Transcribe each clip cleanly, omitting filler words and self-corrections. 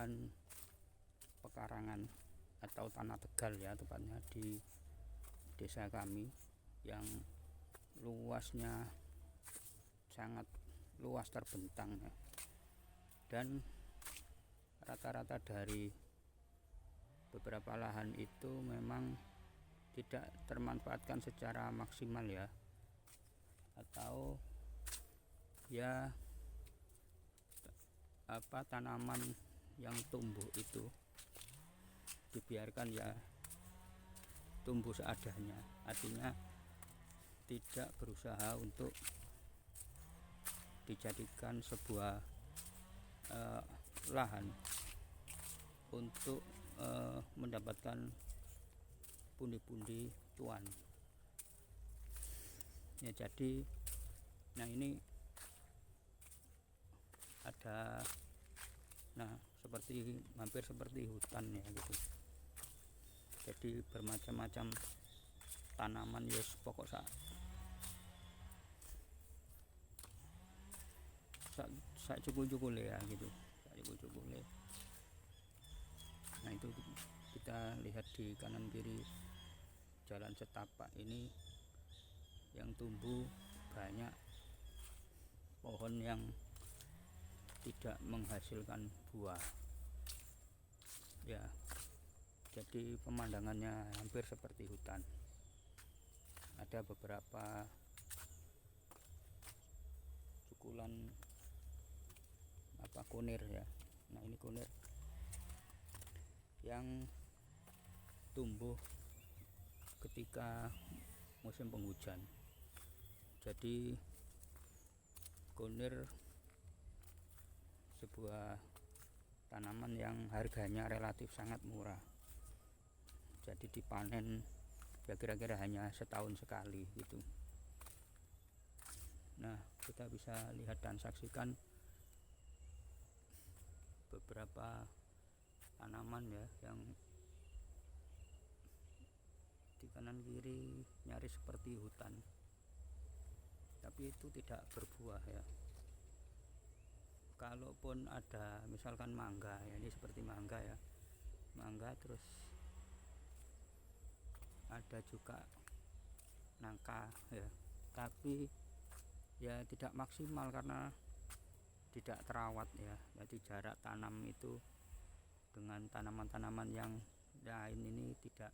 lahan pekarangan atau tanah tegal ya, tepatnya di desa kami yang luasnya sangat luas terbentang ya. Dan rata-rata dari beberapa lahan itu memang tidak termanfaatkan secara maksimal ya, atau ya tanaman yang tumbuh itu dibiarkan ya tumbuh seadanya, artinya tidak berusaha untuk dijadikan sebuah lahan untuk mendapatkan pundi-pundi cuan ya. Jadi ini ada seperti hampir seperti hutan ya gitu. Jadi bermacam-macam tanaman ya, pokok sak cukup-cukup ya gitu, sak cukup-cukup. Nah itu kita lihat di kanan kiri jalan setapak ini yang tumbuh banyak pohon yang tidak menghasilkan buah ya. Jadi pemandangannya hampir seperti hutan. Ada beberapa cukulan kunir ya. Nah ini kunir yang tumbuh ketika musim penghujan. Jadi kunir sebuah tanaman yang harganya relatif sangat murah. Jadi dipanen ya kira-kira hanya setahun sekali gitu. Nah kita bisa lihat dan saksikan beberapa tanaman ya yang di kanan kiri nyaris seperti hutan, tapi itu tidak berbuah ya. Kalaupun ada misalkan mangga ya, ini seperti mangga ya, mangga, terus ada juga nangka ya, tapi ya tidak maksimal karena tidak terawat ya. Jadi jarak tanam itu dengan tanaman-tanaman yang lain ini tidak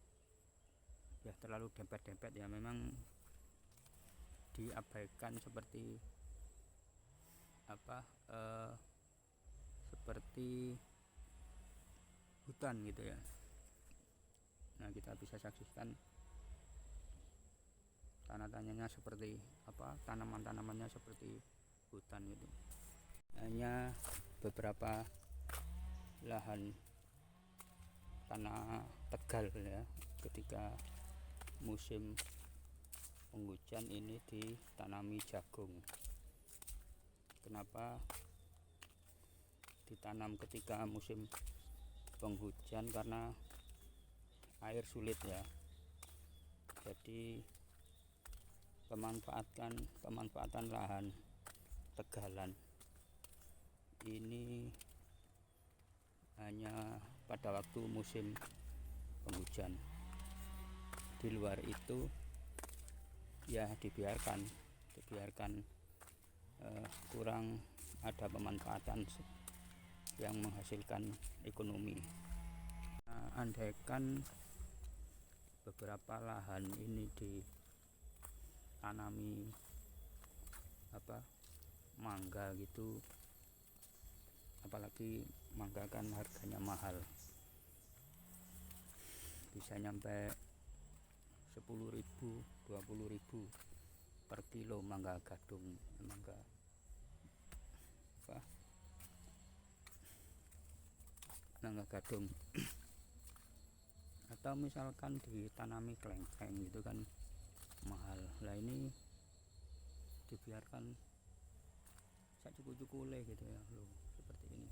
ya terlalu dempet-dempet ya, memang diabaikan seperti seperti hutan gitu ya. Nah kita bisa saksikan tanda-tandanya seperti tanaman-tanamannya seperti hutan gitu. Hanya beberapa lahan tanah tegal ya ketika musim penghujan ini ditanami jagung. Kenapa ditanam ketika musim penghujan? Karena air sulit ya. Jadi pemanfaatan lahan tegalan ini hanya pada waktu musim penghujan. Di luar itu ya dibiarkan kurang ada pemanfaatan yang menghasilkan ekonomi. Andaikan beberapa lahan ini ditanami mangga gitu, apalagi mangga kan harganya mahal, bisa nyampe 10.000 20.000 per kilo mangga gadung, mangga gadung. Atau misalkan ditanami klengkeng gitu kan mahal. Lah ini dibiarkan sak cukup-cukup gitu ya loh, seperti ini.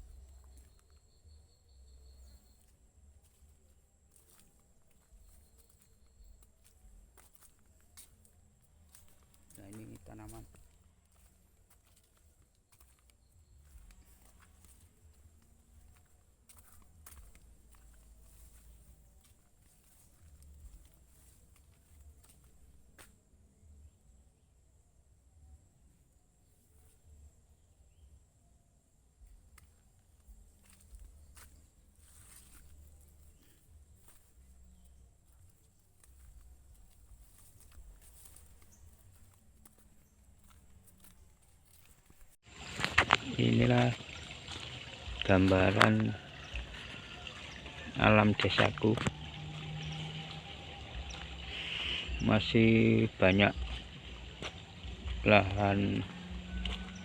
Nah ini tanaman Inilah gambaran alam desaku. Masih banyak lahan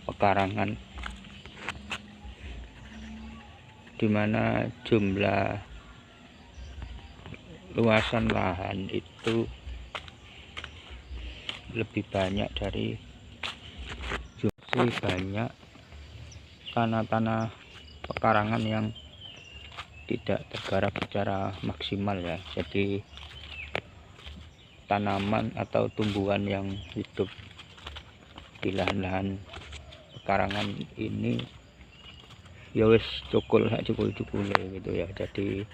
pekarangan di mana jumlah luasan lahan itu lebih banyak dari banyak tanah-tanah pekarangan yang tidak tergarap secara maksimal ya. Jadi tanaman atau tumbuhan yang hidup di lahan-lahan pekarangan ini ya wis cukul gitu ya. Jadi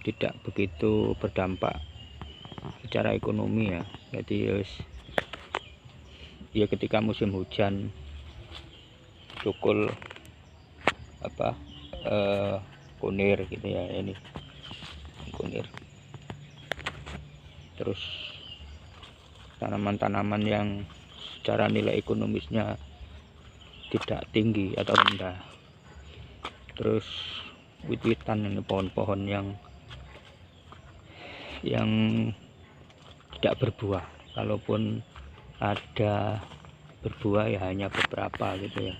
tidak begitu berdampak secara ekonomi ya. Jadi ya ketika musim hujan cukul kunir gitu ya, ini kunir. Terus tanaman-tanaman yang secara nilai ekonomisnya tidak tinggi atau rendah, terus wit-witan, ini pohon-pohon yang tidak berbuah, kalaupun ada berbuah ya hanya beberapa gitu ya.